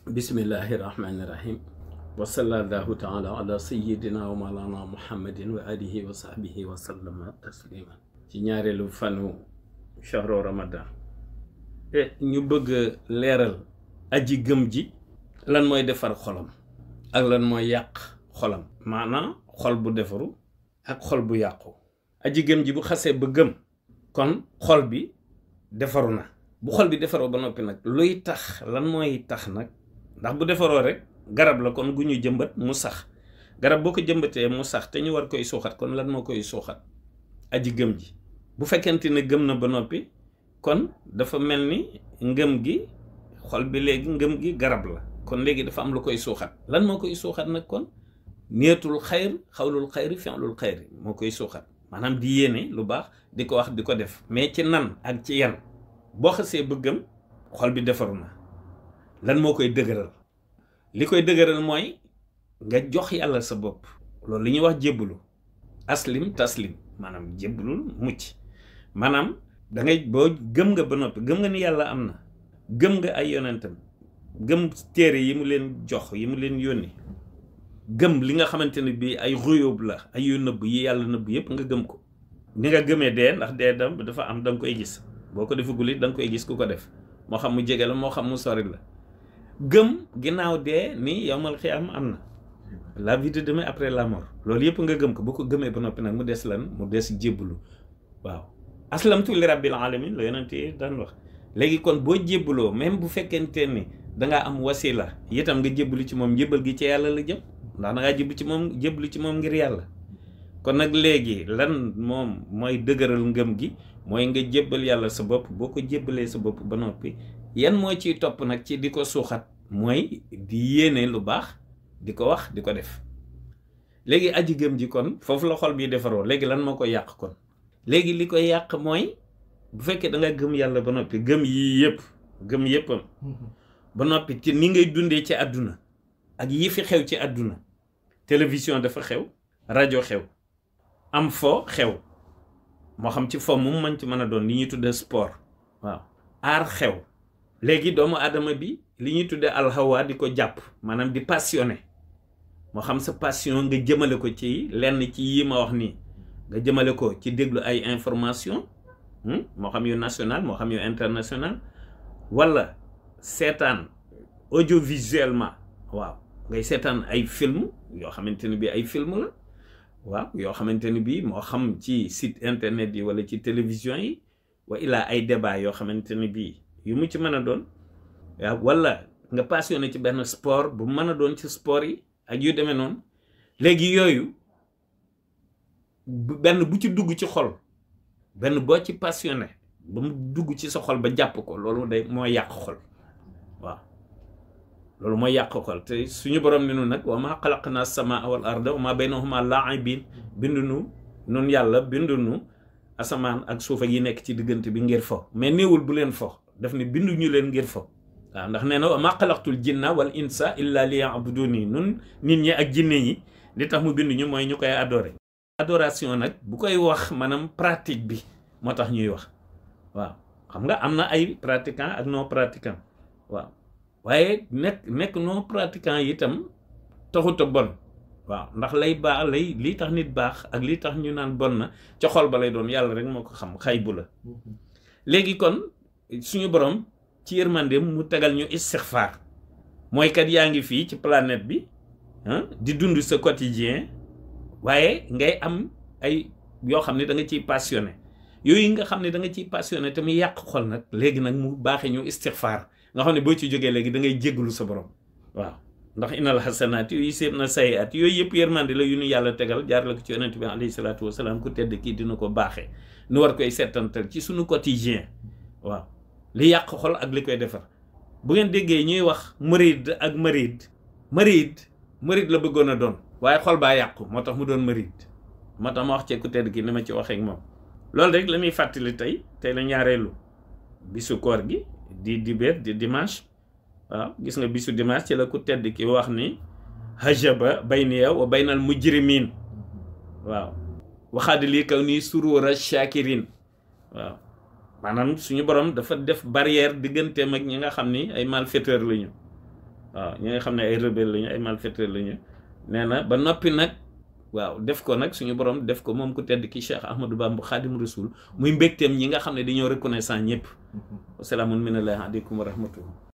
bismillahi rahmaani rahim wa sallallahu taala ala sayyidina wa mawlana muhammadin wa alihi wa sahbihi wa sallama tasliman ci ñaareelu fanu shahru ramadan ñu bëgg leeral aji gëm ji lan mooy defar xolam ak lan mooy yàq xolam maanaam xol bu defaru ak xol bu yàqu aji gëm ji bu xasee ba gëm kon xol bi defaru na bu xol bi defaroo ba noppi nag luy tax lan mooy tax nag ndax bu defaroo rek garab la kon gu ñu jëmbat mu sax garab boo ko jëmbatee mu sax te ñu war koy suuxat kon lan moo koy suuxat aji gëm ji bu fekkente ne gëm na ba noppi kon dafa mel ni ngëm gi xol bi léegi ngëm gi garab la kon léegi dafa am lu koy suuxat lan moo koy suuxat nag kon niyatul xayr xawlul xayri fi'lul xayri moo koy suuxat maanaam di yéene lu baax di ko wax di ko def mais ci nan ak ci yan boo xasee ba gëm xol bi defaru na lan moo koy dëgëral li koy dëgëral mooy nga jox yàlla sa bopp loolu li ñuy wax jébbalu aslim taslim maanaam jébbalul mucc maanaam da ngay boo gëm nga ba noppi gëm nga ni yàlla am na gëm nga ay yonentam gëm téere yi mu leen jox yi mu leen yónni gëm li nga xamante ne bii ay ruyóob la ay yu nëbb yi yàlla nëbb yépp nga gëm ko ni nga gëmee dee ndax dee dafa am da nga koy gis boo ko defagul it da nga koy gis ku ko def moo xam mu jege la moo xam mu sori la gëm ginnaaw dee ni yawmal xiyaam am na la vie de demain après la mort loolu yëpp nga gëm ko boo ko gëmee ba noppi nag mu des lan mu des jébbalu waaw aslamtu li rabbil alamin la yonent yi daan wax léegi kon boo jébbaloo même bu fekkente ni dangaa am wasila itam nga jébbalu ci moom njébbal gi ci yàlla la jëm ndax dangaa jébbalu ci moom ngir yàlla kon nag léegi lan moom mooy dëgëral ngëm gi mooy nga jébbal yàlla sa bopp boo ko jébbalee sa bopp ba noppi yan moo ciy topp nag ci di ko suuxat mooy di yéene lu baax di ko wax di ko def léegi aji gëm ji kon foofu la xol bii defaroo léegi lan moo ko yàq kon léegi li koy yàq mooy bu fekkee da nga gëm yàlla ba noppi gëm yii yëpp gëm yëppam ba noppi ci ni ngay dundee ci àdduna ak yi fi xew ci àdduna télévision dafa xew rajo xew am fo xew moo xam ci fo mu mën ci mën a doon li ñuy tuddee sport waaw aar xew léegi doomu aadama bi li ñuy tuddee alxawa di ko jàpp maanaam di passionné moo xam sa passion nga jëmale ko ci lenn ci yi ma wax nii nga jëmale ko ci déglu ay information moo xam yu national moo xam yu international wala seetaan audiovisuellement waaw ngay seetaan ay film yoo xamante ne bi ay film la waaw yoo xamante ni bii moo xam ci site internet yi wala ci télévision yi wa ilaa ay débat yoo xamante ni bii yu mu ci mën a doon waaw wala nga passionné ci benn sport bu mën a doon ci sport yi ak yu demee noonu léegi yooyu benn bu ci dugg ci xol benn boo ci passionné ba mu dugg ci sa xol ba jàpp ko loolu day moo yàq xol waaw loolu mooy yàq xol te suñu borom ni nu nag wa maa xalaqnaa samaa wal arda wa maa baynahuma laa'ibiin bindu nun yàlla bindu nu asamaan ak suuf ak yi nekk ci diggante bi ngir fo mais néewul bu leen fo daf ne bindu ñu leen ngir fo waaw ndax nee na wa maa xalaqtul jinna wal insa illa liya'buduni nun nit ñi ak jinne yi li tax mu bindu ñu mooy ñu koy adoré adoration nag bu koy wax maanaam pratique bi moo tax ñuy wax waaw xam nga am na ay pratiquant ak non pratiquant waaw waaye nekk non pratiquant yi itam taxut a bon waaw ndax lay baax lii tax nit baax ak lii tax ñu naan bon na ca xol ba lay doon yàlla rek moo ko xam xay bu la léegi kon suñu borom ci yërmande mu tegal ñu istixfaar mooy kat yaa ngi fii ci planète bi di dund sa quotidien waaye ngay am ay yoo xam ne da nga ciy passionné yooyu nga xam ne da nga ciy passionné te mu yàq xol nag léegi nag mu baaxee ñu istixfaar nga xam ne boo ci jógee léegi da ngay jéggalu sa borom waaw ndax innal xasanaati yuzhibna sayyi'aat yooyu yëpp yërmande la yu ñu yàlla tegal jaar la ko ci yonent bi alayhi salaatu wasalaam ku tedd kii dina ko baaxee nu war koy settantal ci suñu quotidien waaw li yàq xol ak li koy defar bu ngeen déggee ñuy wax murid ak murid la bëggoon a doon waaye xol baa yàqu moo tax mu doon murid moo tax ma wax ci ku tedd kii ni ma ci waxee ak moom loolu rek la ñuy fàttali tey la ñaareelu bisu koor gi di dibéer di dimanche waaw gis nga bisu dimanche ci la ku tedd ki wax ni hajaba bayniya wa baynal mujrimin waaw waxaadi lii kaw nii surura shakirin waaw maanaam suñu borom dafa def barrière digganteem ak ñi nga xam ni ay malfaiteurs lañu waaw ñi nga xam ne ay rebelle lañu ay malfaiteurs lañu nee na ba noppi nag waaw def ko nag suñu borom def ko moom ku tedd ki Cheikh Ahmadou Bamba Xaadimu Rasuul muy mbégteem ñi nga xam ne dañoo reconnaissant ñëpp. Wasalaamun minallahi aleykum wa rahmatulah.